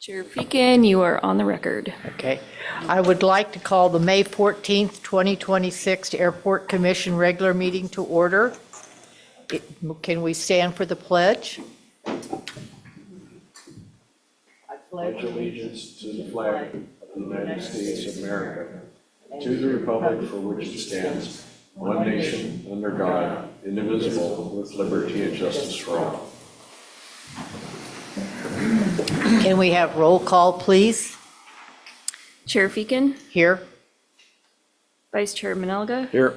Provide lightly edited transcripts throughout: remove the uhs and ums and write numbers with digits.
Chair Feakin, you are on the record. Okay. I would like to call the May 14th, 2026 Airport Commission regular meeting to order. Can we stand for the pledge? I Pledge allegiance to the flag of the United States of America, to the republic for which it stands, one nation, under God, indivisible, with liberty and justice for all. Can we have roll call, please? Chair Feakin, Here. Vice Chair Manelga, Here.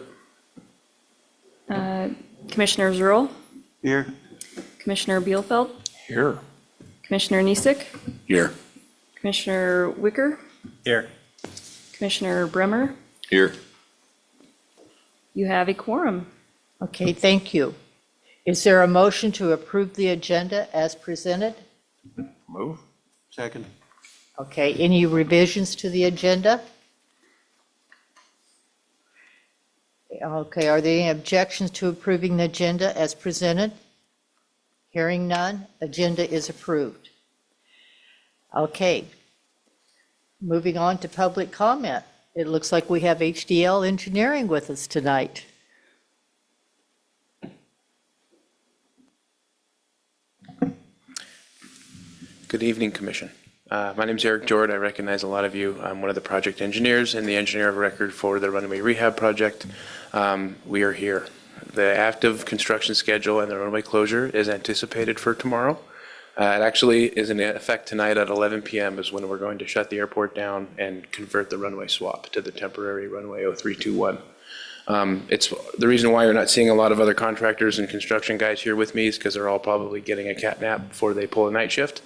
Commissioner Zerl, Here. Commissioner Bielfeld, Here. Commissioner Niesick, Here. Commissioner Wicker, Here. Commissioner Bremer. Here. You have a quorum. Okay, thank you. Is there a motion to approve the agenda as presented? Move. Second. Okay, any revisions to the agenda? Okay, are there any objections to approving the agenda as presented? Hearing none, agenda is approved. Okay, moving on to public comment. It looks like we have HDL Engineering with us tonight. Good evening, Commission. My name is Eric Jord. I recognize a lot of you. I'm one of the project engineers and the engineer of record for the runway rehab project. We are here. The active construction schedule and the runway closure is anticipated for tomorrow. It actually is in effect tonight at 11 p.m. is when we're going to shut the airport down and convert the runway swap to the temporary runway 0321. It's the reason why you're not seeing a lot of other contractors and construction guys here with me is because they're all probably getting a cat nap before they pull a night shift.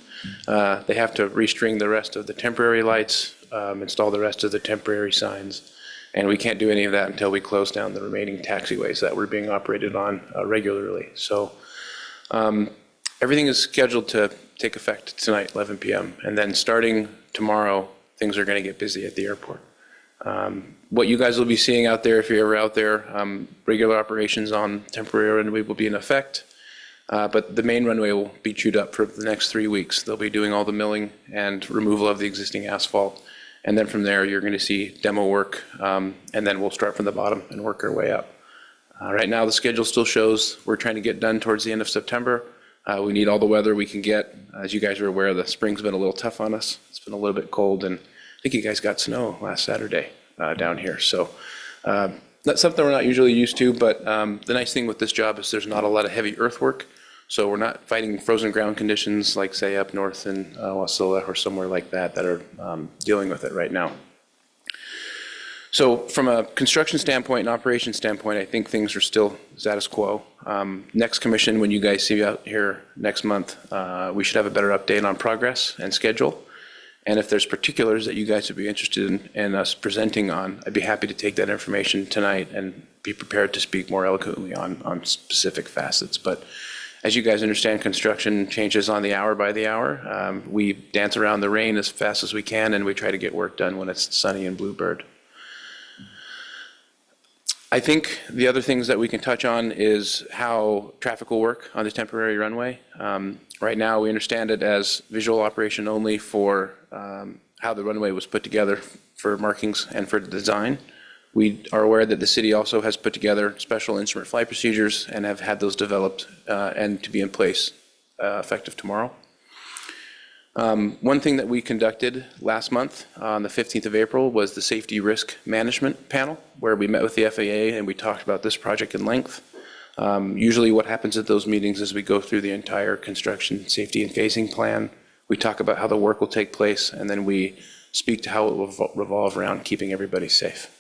They have to restring the rest of the temporary lights, install the rest of the temporary signs, and we can't do any of that until we close down the remaining taxiways that we're being operated on regularly. So everything is scheduled to take effect tonight, 11 p.m., and then starting tomorrow, things are going to get busy at the airport. What you guys will be seeing out there, if you're ever out there, regular operations on temporary runway will be in effect, but the main runway will be chewed up for the next 3 weeks. They'll be doing all the milling and removal of the existing asphalt, and then from there, you're going to see demo work, and then we'll start from the bottom and work our way up. Right now, the schedule still shows we're trying to get done towards the end of September. We need all the weather we can get. As you guys are aware, the spring's been a little tough on us. It's been a little bit cold, and I think you guys got snow last Saturday down here. So that's something we're not usually used to, but the nice thing with this job is there's not a lot of heavy earthwork. So we're not fighting frozen ground conditions like, say, up north in Wasilla or somewhere like that that are dealing with it right now. So from a construction standpoint and operation standpoint, I think things are still status quo. Next commission, when you guys see me out here next month, we should have a better update on progress and schedule. And if there's particulars that you guys would be interested in us presenting on, I'd be happy to take that information tonight and be prepared to speak more eloquently on specific facets. But as you guys understand, construction changes on the hour by the hour. We dance around the rain as fast as we can, and we try to get work done when it's sunny and bluebird. I think the other things that we can touch on is how traffic will work on the temporary runway. Right now, we understand it as visual operation only for how the runway was put together for markings and for the design. We are aware that the city also has put together special instrument flight procedures and have had those developed and to be in place effective tomorrow. One thing that we conducted last month on the 15th of April was the Safety Risk Management Panel, where we met with the FAA and we talked about this project in length. Usually what happens at those meetings is we go through the entire construction safety and phasing plan. We talk about how the work will take place, and then we speak to how it will revolve around keeping everybody safe.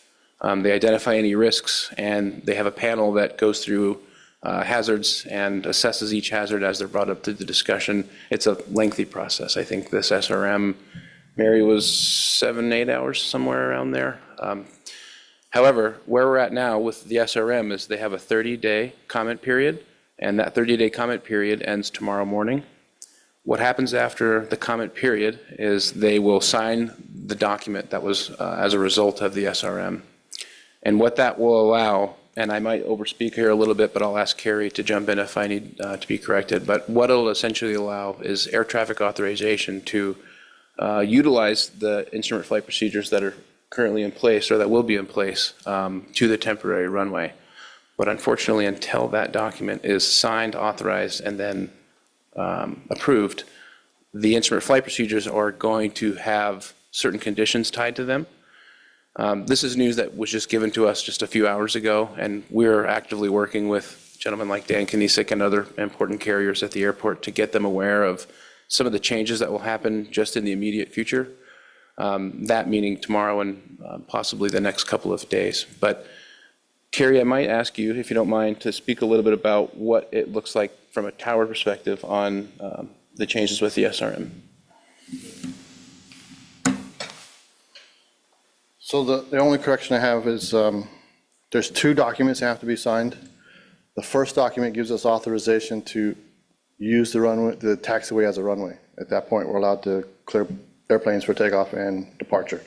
They identify any risks, and they have a panel that goes through hazards and assesses each hazard as they're brought up to the discussion. It's a lengthy process. I think this SRM, Mary, was 7-8 hours, somewhere around there. However, where we're at now with the SRM is they have a 30-day comment period, and that 30-day comment period ends tomorrow morning. What happens after the comment period is they will sign the document that was as a result of the SRM. And what that will allow and I might overspeak here a little bit, but I'll ask Carrie to jump in if I need to be corrected. But what it'll essentially allow is air traffic authorization to utilize the instrument flight procedures that are currently in place or that will be in place to the temporary runway. But unfortunately, until that document is signed, authorized, and then approved, the instrument flight procedures are going to have certain conditions tied to them. This is news that was just given to us just a few hours ago, and we're actively working with gentlemen like Dan Kinesic and other important carriers at the airport to get them aware of some of the changes that will happen just in the immediate future. That meaning tomorrow and possibly the next couple of days. But Carrie, I might ask you, if you don't mind, to speak a little bit about what it looks like from a tower perspective on the changes with the SRM. So the only correction I have is there's 2 documents that have to be signed. The first document gives us authorization to use the runway, the taxiway as a runway. At that point, we're allowed to clear airplanes for takeoff and departure.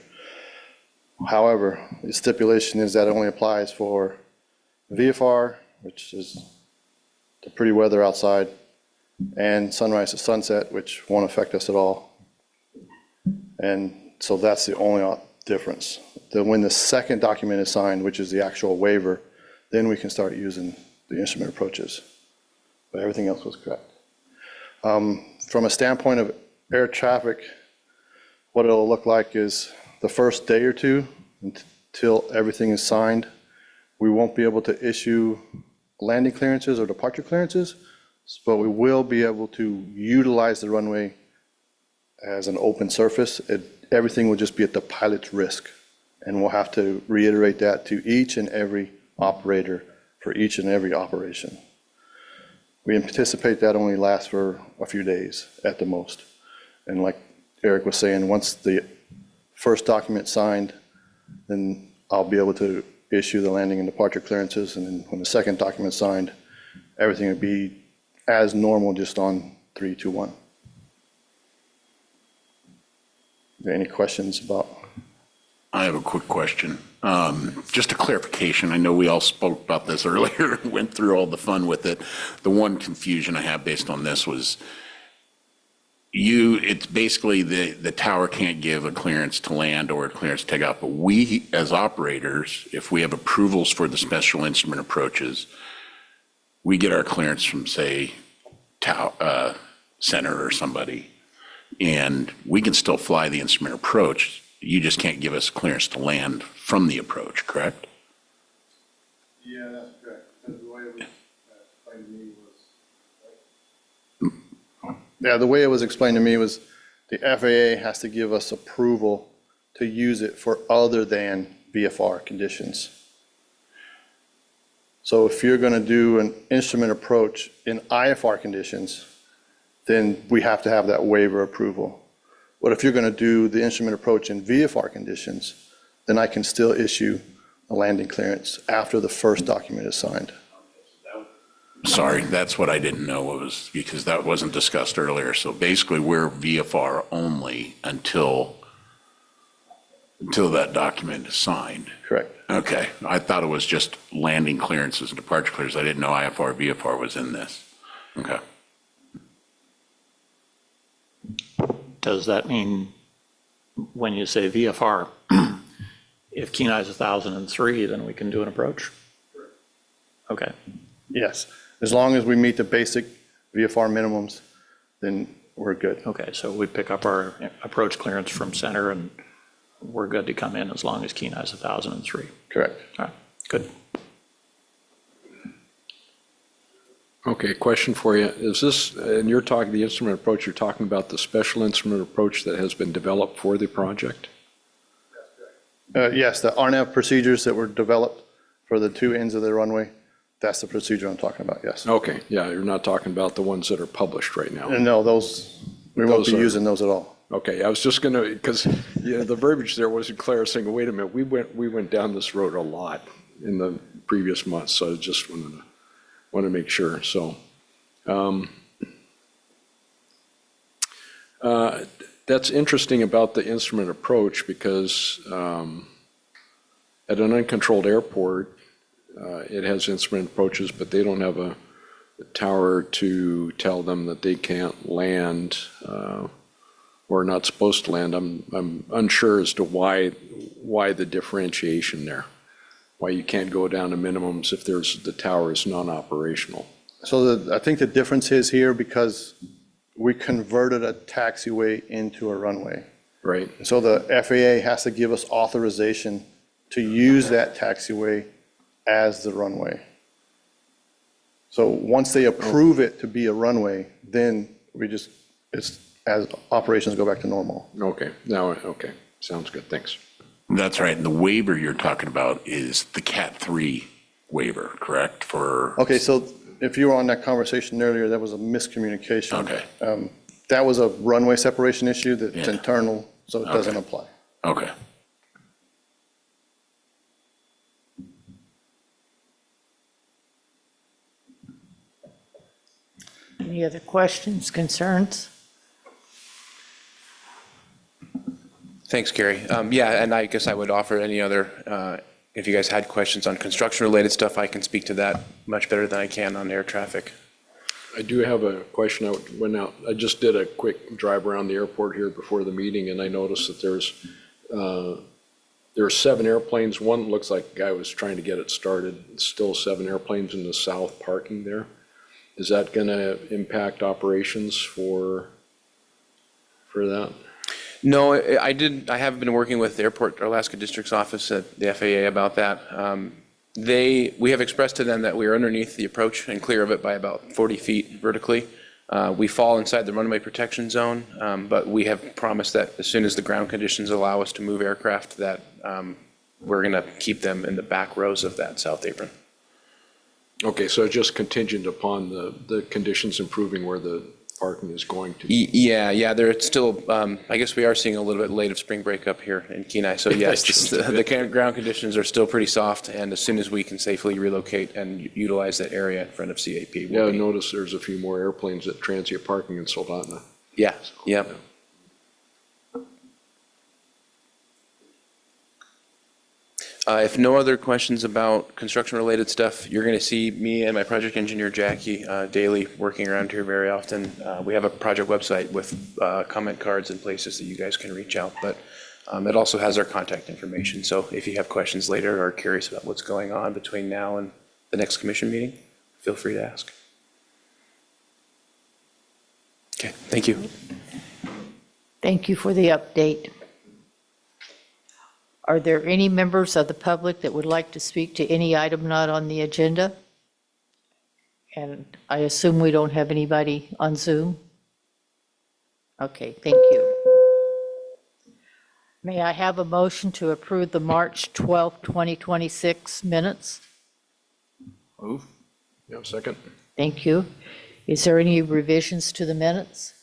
However, the stipulation is that it only applies for VFR, which is the pretty weather outside, and sunrise to sunset, which won't affect us at all. And so that's the only difference. Then when the second document is signed, which is the actual waiver, then we can start using the instrument approaches. But everything else was correct. From a standpoint of air traffic, what it'll look like is the first day or two until everything is signed, we won't be able to issue landing clearances or departure clearances, but we will be able to utilize the runway as an open surface. Everything will just be at the pilot's risk. And we'll have to reiterate that to each and every operator for each and every operation. We anticipate that only lasts for a few days at the most. And like Eric was saying, once the first document signed, then I'll be able to issue the landing and departure clearances. And then when the second document signed, everything would be as normal, just on 3, 2, 1. Are there any questions about? I have a quick question. Just a clarification. I know we all spoke about this earlier, went through all the fun with it. The one confusion I have based on this was it's basically the tower can't give a clearance to land or a clearance to take off, but we as operators, if we have approvals for the special instrument approaches, we get our clearance from, say, Center or somebody, and we can still fly the instrument approach. You just can't give us clearance to land from the approach, correct? Yeah, that's correct. Because the way it was explained to me was. Yeah, the way it was explained to me was the FAA has to give us approval to use it for other than VFR conditions. So if you're going to do an instrument approach in IFR conditions, then we have to have that waiver approval. But if you're going to do the instrument approach in VFR conditions, then I can still issue a landing clearance after the first document is signed. Sorry, that's what I didn't know was, because that wasn't discussed earlier. So basically, we're VFR only until that document is signed. Correct. Okay, I thought it was just landing clearances and departure clearances. I didn't know IFR, VFR was in this. Okay. Does that mean, when you say VFR, if Kenai is 1,003, then we can do an approach? Okay. Yes. As long as we meet the basic VFR minimums, then we're good. Okay, so we pick up our approach clearance from Center, and we're good to come in as long as Kenai is 1,003. Correct. All right, good. Okay, question for you. Is this, and you're talking the instrument approach, you're talking about the special instrument approach that has been developed for the project? Yes, the RNAV procedures that were developed for the 2 ends of the runway, that's the procedure I'm talking about, yes. Okay, yeah, you're not talking about the ones that are published right now. And no, those, we won't be Those are- using those at all. Okay, I was just gonna, because, the verbiage there wasn't clear, saying, wait a minute, we went down this road a lot in the previous months, so I just want to make sure, so. That's interesting about the instrument approach, because at an uncontrolled airport, It has instrument approaches, but they don't have a tower to tell them that they can't land or not supposed to land. I'm unsure as to why the differentiation there, why you can't go down to minimums if the tower is non-operational. So I think the difference is here because we converted a taxiway into a runway. Right. So the FAA has to give us authorization to use that taxiway as the runway. So once they approve it to be a runway, then it's as operations go back to normal. Okay, sounds good, thanks. That's right. And the waiver you're talking about is the Cat 3 waiver, correct? Okay, so if you were on that conversation earlier, that was a miscommunication. Okay. That was a runway separation issue that's Yeah. internal, so it doesn't apply. Okay. Any other questions, concerns? Thanks, Gary. Yeah, and I guess I would offer any other, if you guys had questions on construction-related stuff, I can speak to that much better than I can on air traffic. I do have a question. I just did a quick drive around the airport here before the meeting, and I noticed that there are 7 airplanes. One looks like a guy was trying to get it started. Still 7 airplanes in the south parking there. Is that going to impact operations for that? No, I have been working with the Airport Alaska District's office at the FAA about that. We have expressed to them that we are underneath the approach and clear of it by about 40 feet vertically. We fall inside the runway protection zone, but we have promised that as soon as the ground conditions allow us to move aircraft, that we're going to keep them in the back rows of that south apron. Okay, so just contingent upon the conditions improving where the parking is going to. Yeah, it's still, I guess we are seeing a little bit late of spring break up here in Kenai. So yes, the ground conditions are still pretty soft, and as soon as we can safely relocate and utilize that area in front of CAP. Yeah, I noticed there's a few more airplanes at transient parking in Soldotna. Yeah. If no other questions about construction-related stuff, you're going to see me and my project engineer, Jackie, daily working around here very often. We have a project website with comment cards and places that you guys can reach out, but it also has our contact information. So if you have questions later or are curious about what's going on between now and the next commission meeting, feel free to ask. Okay, thank you. Thank you for the update. Are there any members of the public that would like to speak to any item not on the agenda? And I assume we don't have anybody on Zoom? Okay, thank you. May I have a motion to approve the March 12th, 2026 minutes? Move. Yeah, second. Thank you. Is there any revisions to the minutes?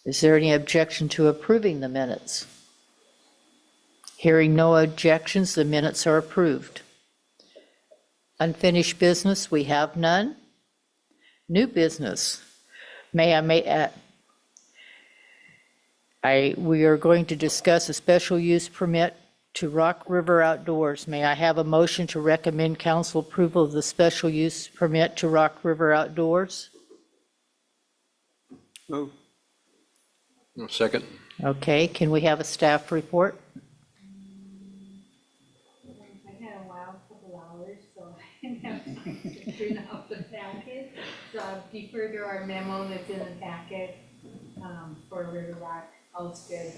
Is there any objection to approving the minutes? Hearing no objections, the minutes are approved. Unfinished business, we have none. New business. We are going to discuss a special use permit to Rock River Outdoors. May I have a motion to recommend council approval of the special use permit to Rock River Outdoors? Move. No, second. Okay, can we have a staff report? I had a wild couple hours, so I didn't have time to print out the packet. So I've deferred to our memo that's in the packet for River Rock. All's good.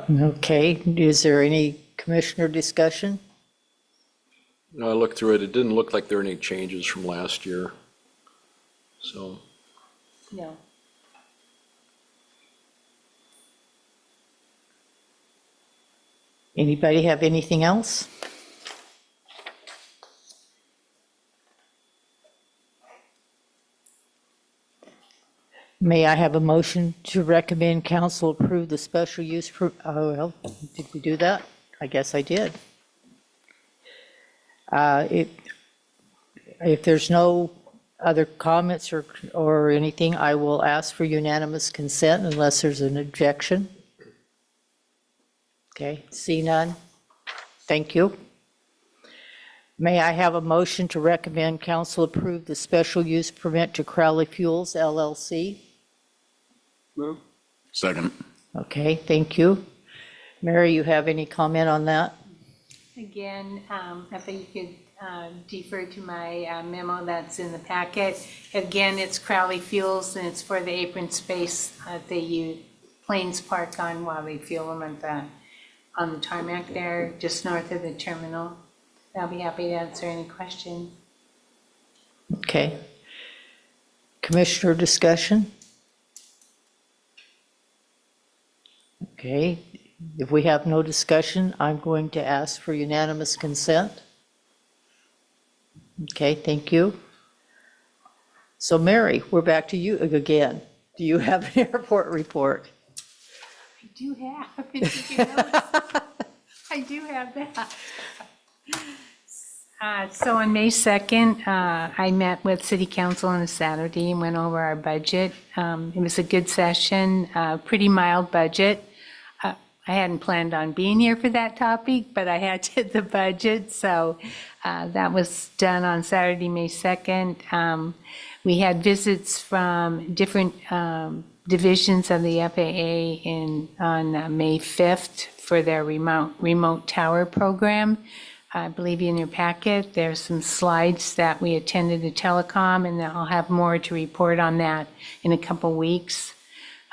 Okay, is there any commissioner discussion? No, I looked through it. It didn't look like there were any changes from last year. So. No. Anybody have anything else? May I have a motion to recommend council approve the special use, did we do that? I guess I did. If there's no other comments or anything, I will ask for unanimous consent unless there's an objection. Okay, see none. Thank you. May I have a motion to recommend council approve the special use permit to Crowley Fuels LLC? Second. Okay, thank you. Mary, you have any comment on that? Again, I think you could defer to my memo that's in the packet. Again, it's Crowley Fuels, and it's for the apron space they use, planes park on while they fuel them on the tarmac there, just north of the terminal. I'll be happy to answer any questions. Okay. Commissioner discussion? Okay, if we have no discussion, I'm going to ask for unanimous consent. Okay, thank you. So Mary, we're back to you again. Do you have an airport report? I do have, if you can notice, I do have that. So on May 2nd, I met with City Council on a Saturday and went over our budget. It was a good session, pretty mild budget. I hadn't planned on being here for that topic, but I had to the budget, so that was done on Saturday, May 2nd. We had visits from different divisions of the FAA on May 5th for their remote tower program. I believe in your packet, there's some slides that we attended the telecom, and I'll have more to report on that in a couple weeks.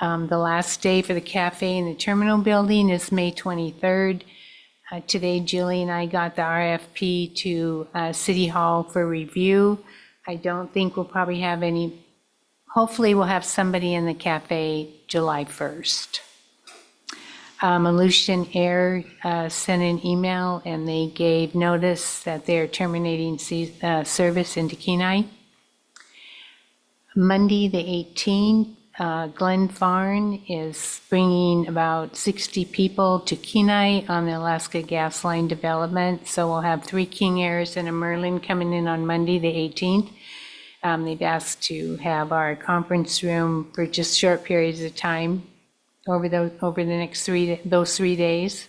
The last day for the cafe in the terminal building is May 23rd. Today, Julie and I got the RFP to City Hall for review. I don't think we'll probably have any, hopefully we'll have somebody in the cafe July 1st. Aleutian Air sent an email and they gave notice that they're terminating service into Kenai. Monday, the 18th, Glen Farn is bringing about 60 people to Kenai on the Alaska Gas Line development. So we'll have 3 King Airs and a Merlin coming in on Monday, the 18th. They've asked to have our conference room for just short periods of time over the next 3 days.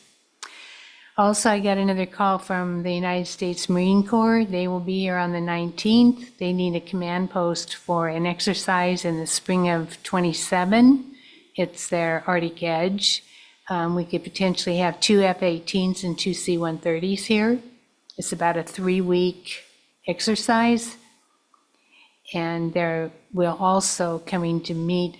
Also, I got another call from the United States Marine Corps. They will be here on the 19th. They need a command post for an exercise in the spring of '27. It's their Arctic Edge. We could potentially have 2 F-18s and 2 C-130s here. It's about a 3-week exercise. And we're also coming to meet,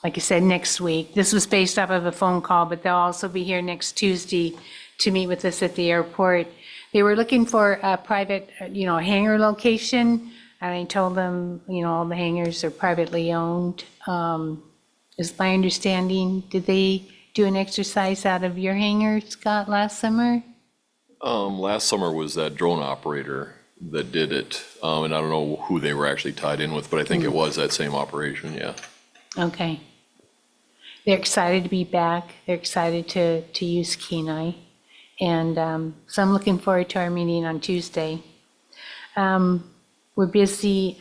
like I said, next week. This was based off of a phone call, but they'll also be here next Tuesday to meet with us at the airport. They were looking for a private, hangar location, and I told them, all the hangars are privately owned. Is my understanding, did they do an exercise out of your hangar, Scott, last summer? Last summer was that drone operator that did it, and I don't know who they were actually tied in with, but I think it was that same operation, yeah. Okay. They're excited to be back. They're excited to use Kenai. And so I'm looking forward to our meeting on Tuesday. We're busy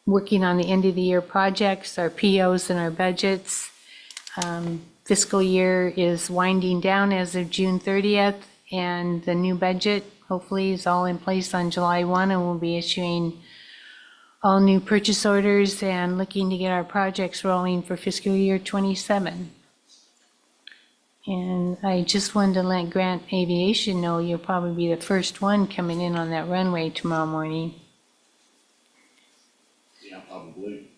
working on the end of the year projects, our POs and our budgets. Fiscal year is winding down as of June 30th, and the new budget hopefully is all in place on July 1, and we'll be issuing all new purchase orders and looking to get our projects rolling for fiscal year '27. And I just wanted to let Grant Aviation know you'll probably be the first one coming in on that runway tomorrow morning. Yeah, probably.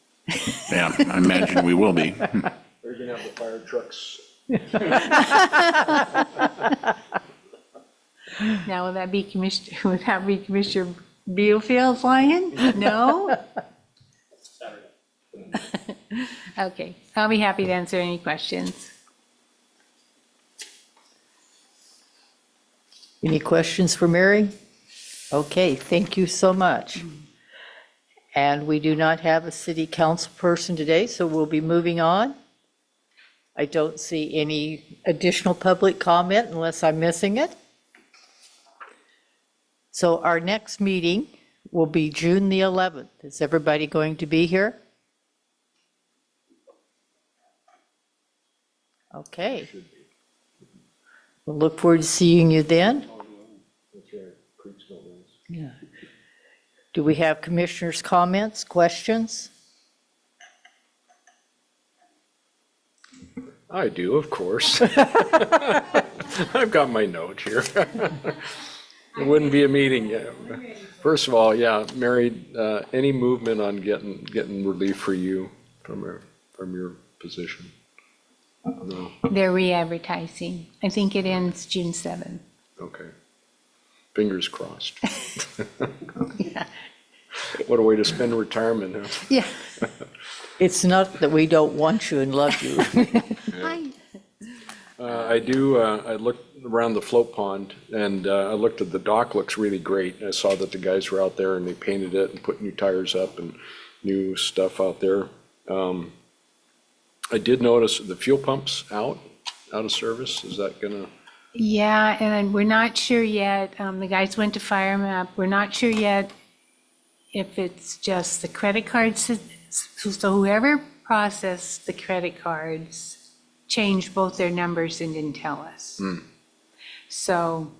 Yeah, I imagine we will be. They're gonna have the fire trucks. Now, will that be Commissioner Bealfield flying? No? Okay, I'll be happy to answer any questions. Any questions for Mary? Okay, thank you so much. And we do not have a city council person today, so we'll be moving on. I don't see any additional public comment unless I'm missing it. So our next meeting will be June the 11th. Is everybody going to be here? Okay. We'll look forward to seeing you then. That's right, Creeksville is. Yeah. Do we have commissioners' comments, questions? I do, of course. I've got my note here. It wouldn't be a meeting yet. First of all, yeah, Mary, any movement on getting relief for you from your position? No, They're re-advertising. I think it ends June 7th. okay. Fingers crossed. Yeah. What a way to spend retirement, huh? Yeah. It's not that we don't want you and love you. I looked around the float pond and I looked at the dock, looks really great. I saw that the guys were out there and they painted it and put new tires up and new stuff out there. I did notice the fuel pumps out of service. Is that gonna? Yeah, and we're not sure yet. The guys went to fire them up. We're not sure yet if it's just the credit cards. So whoever processed the credit cards changed both their numbers and didn't tell us. So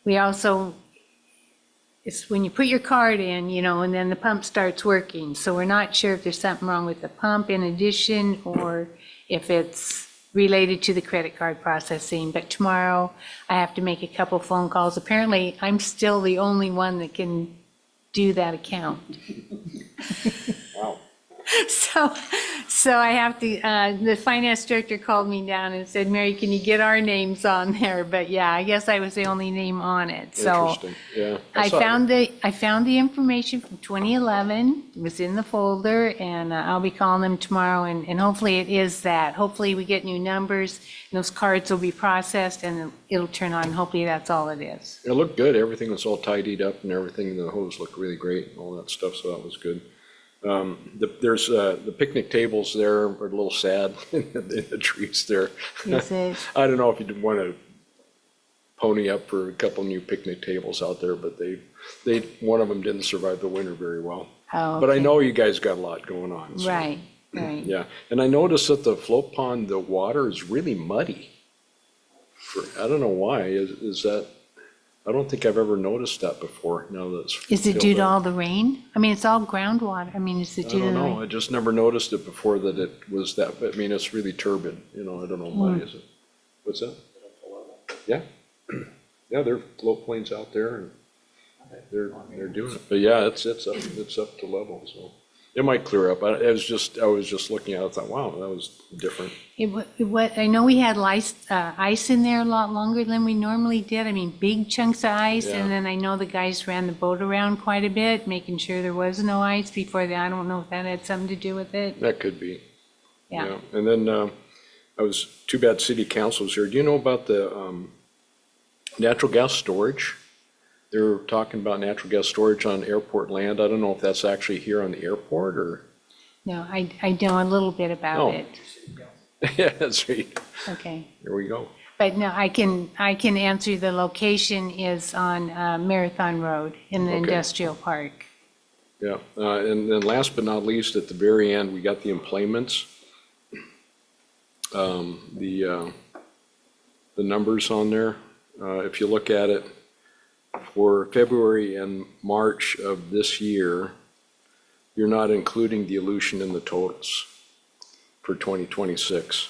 we also, it's when you put your card in, and then the pump starts working. So we're not sure if there's something wrong with the pump in addition or if it's related to the credit card processing. But tomorrow I have to make a couple phone calls. Apparently, I'm still the only one that can do that account. Wow. So I have to, the finance director called me down and said, Mary, can you get our names on there? But yeah, I guess I was the only name on it. So Interesting, yeah. I saw found the information from 2011, it was in the folder, and I'll be calling them tomorrow, and hopefully it is that. Hopefully we get new numbers, and those cards will be processed, and it'll turn on, hopefully that's all it is. It looked good. Everything was all tidied up and everything. The hose looked really great and all that stuff, so that was good. There's the picnic tables there are a little sad in the trees there. Is it? I don't know if you'd want to pony up for a couple new picnic tables out there, but one of them didn't survive the winter very well. Oh, But I okay. know you guys got a lot going on. so- Right. Yeah, and I noticed that the float pond, the water is really muddy. I don't know why. Is that, I don't think I've ever noticed that before, now that it's. Is it due filled to up. all the rain? I mean, it's all groundwater. I mean, is it I due to don't the know. rain? I just never noticed it before that it was that, I mean, it's really turbid, I don't know why, is it? What's that? Yeah. Yeah, there are float planes out there and they're doing it. But yeah, it's up to level, so. It might clear up. I was just looking at it, I thought, wow, that was different. I know we had ice in there a lot longer than we normally did. I mean, big chunks of ice. Yeah. And then I know the guys ran the boat around quite a bit, making sure there was no ice before that. I don't know if that had something to do with it. That could be. Yeah. And then I was, too bad city council's here. Do you know about the natural gas storage? They were talking about natural gas storage on airport land. I don't know if that's actually here on the airport or, No, I know a little bit about Oh. it. yeah, that's right. Okay. There we go. But no, I can answer. The location is on Marathon Road in the Okay. industrial park. Yeah, and then last but not least, at the very end, we got the employments. The numbers on there, if you look at it, for February and March of this year, you're not including the Aleutian in the totals for 2026.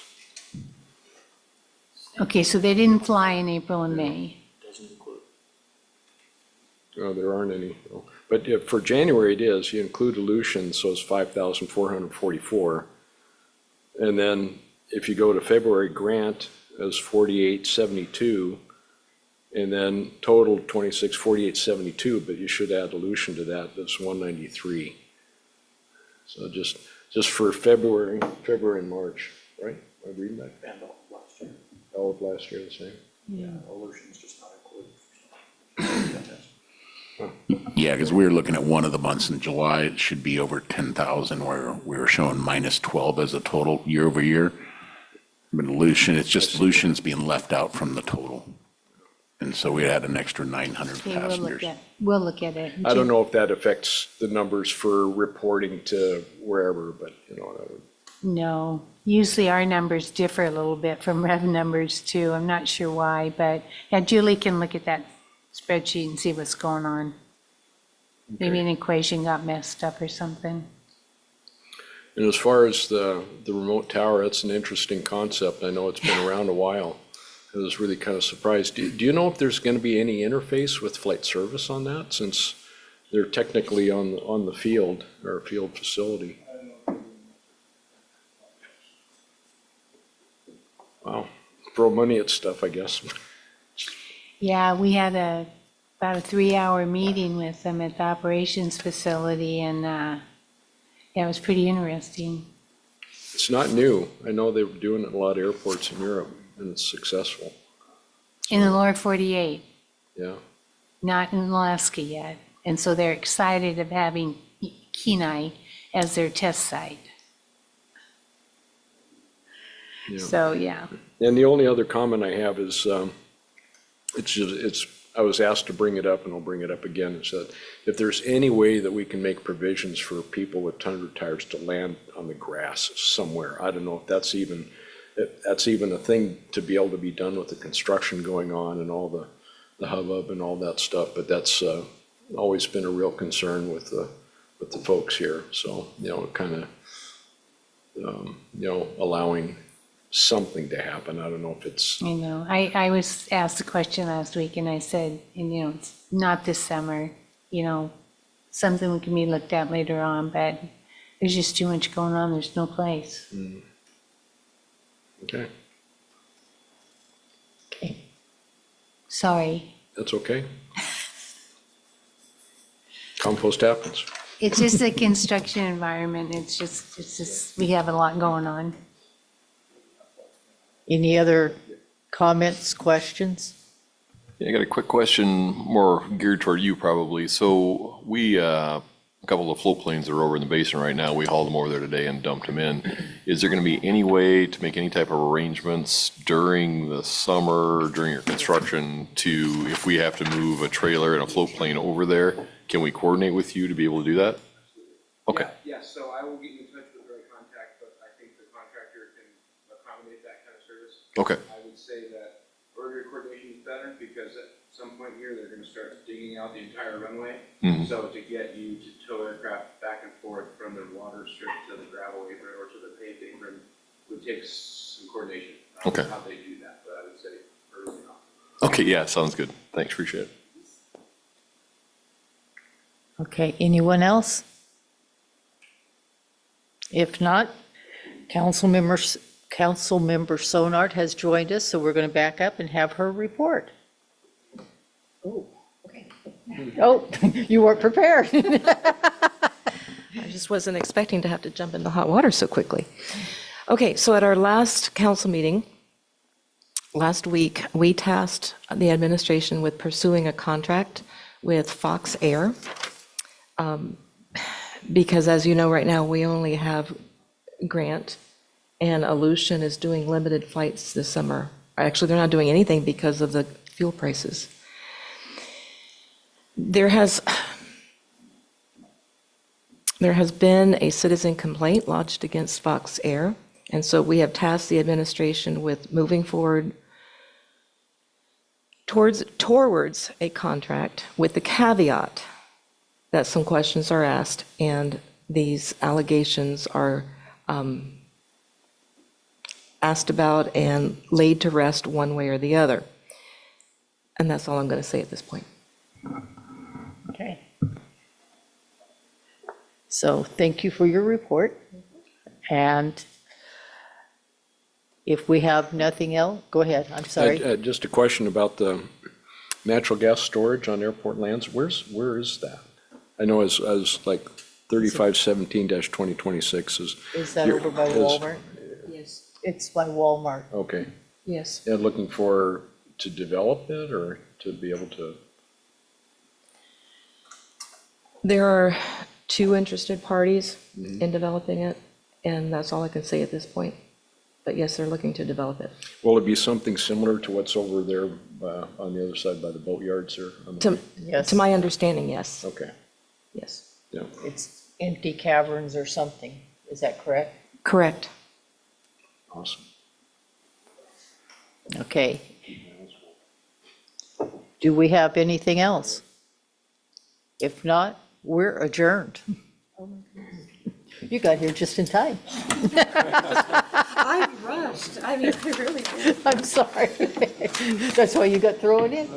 Okay, so they didn't fly in April and May. There aren't any, no. But for January it is, you include Aleutian, so it's 5,444. And then if you go to February, Grant is 4,872. And then total 26, 4,872, but you should add Aleutian to that, that's 193. So just for February and March, right? Am I reading that? And last year. All of last year the same? Aleutian's just not included. Yeah, because we were looking at one of the months in July, it should be over 10,000, where we were showing minus 12 as a total year over year. But Aleutian, it's just Aleutian's being left out from the total. And so we had an extra 900 Okay, passengers. we'll look at it. I don't know if that affects the numbers for reporting to wherever, but that would. No, usually our numbers differ a little bit from rev numbers too. I'm not sure why, but yeah, Julie can look at that spreadsheet and see what's going on. Maybe an equation got messed up or something. And as far as the remote tower, that's an interesting concept. I know it's been around a while. I was really kind of surprised. Do you know if there's going to be any interface with flight service on that, since they're technically on the field, or field facility? Wow, throw money at stuff, I guess. Yeah, we had about a 3-hour meeting with them at the operations facility, and yeah, it was pretty interesting. It's not new. I know they were doing it at a lot of airports in Europe, and it's successful. In the lower 48, Yeah. not in Alaska yet. And so they're excited of having Kenai as their test site. Yeah. So, yeah. And the only other comment I have is, I was asked to bring it up, and I'll bring it up again, is that if there's any way that we can make provisions for people with tundra tires to land on the grass somewhere, I don't know if that's even a thing to be able to be done with the construction going on and all the hubbub and all that stuff, but that's always been a real concern with the folks here. So, kind of, allowing something to happen. I don't know if it's, I know. I was asked a question last week, and I said, it's not this summer, something we can be looked at later on, but there's just too much going on. There's no place. okay, Okay. Sorry. that's okay. Compost happens. It's just a construction environment. It's just, we have a lot going on. Any other comments, questions? Yeah, I got a quick question, more geared toward you probably. So we, a couple of float planes that are over in the basin right now, we hauled them over there today and dumped them in. Is there going to be any way to make any type of arrangements during the summer, during your construction, to, if we have to move a trailer and a float plane over there, can we coordinate with you to be able to do that? Okay. Yes, so I will get you in touch with the right contact, but I think the contractor can accommodate that kind of service. Okay. I would say that earlier coordination is better, because at some point here, they're gonna start digging out the entire runway. Mhm. So to get you to tow aircraft back and forth from the water strip to the gravel apron or to the paved apron would take some coordination. Okay. How they do that, but I would say early on. Okay, yeah, sounds good. Thanks, appreciate it. Okay, anyone else? If not, Councilmember Sonard has joined us, so we're going to back up and have her report. Oh, you weren't prepared. I just wasn't expecting to have to jump in the hot water so quickly. Okay, so at our last council meeting, last week, we tasked the administration with pursuing a contract with Fox Air. Because as you know, right now, we only have Grant, and Aleutian is doing limited flights this summer. Actually, they're not doing anything because of the fuel prices. There has been a citizen complaint lodged against Fox Air, and so we have tasked the administration with moving forward towards a contract, with the caveat that some questions are asked and these allegations are asked about and laid to rest one way or the other. And that's all I'm going to say at this point. Okay. So thank you for your report. And if we have nothing else, go ahead, I'm sorry. Just a question about the natural gas storage on airport lands. Where is that? I know as like 3517-2026 is. Is that over by Walmart? Yes. It's by Walmart. Okay. Yes. And looking to develop it, or to be able to? There are two interested parties in developing it, and that's all I can say at this point. But yes, they're looking to develop it. Will it be something similar to what's over there on the other side by the boatyards there? Yes. To my understanding, yes. Okay, Yes. yeah. It's empty caverns or something. Is that correct? Correct. Awesome. Okay. Do we have anything else? If not, we're adjourned. You got here just in time. I rushed. I mean, I really did. I'm sorry. That's why you got thrown in.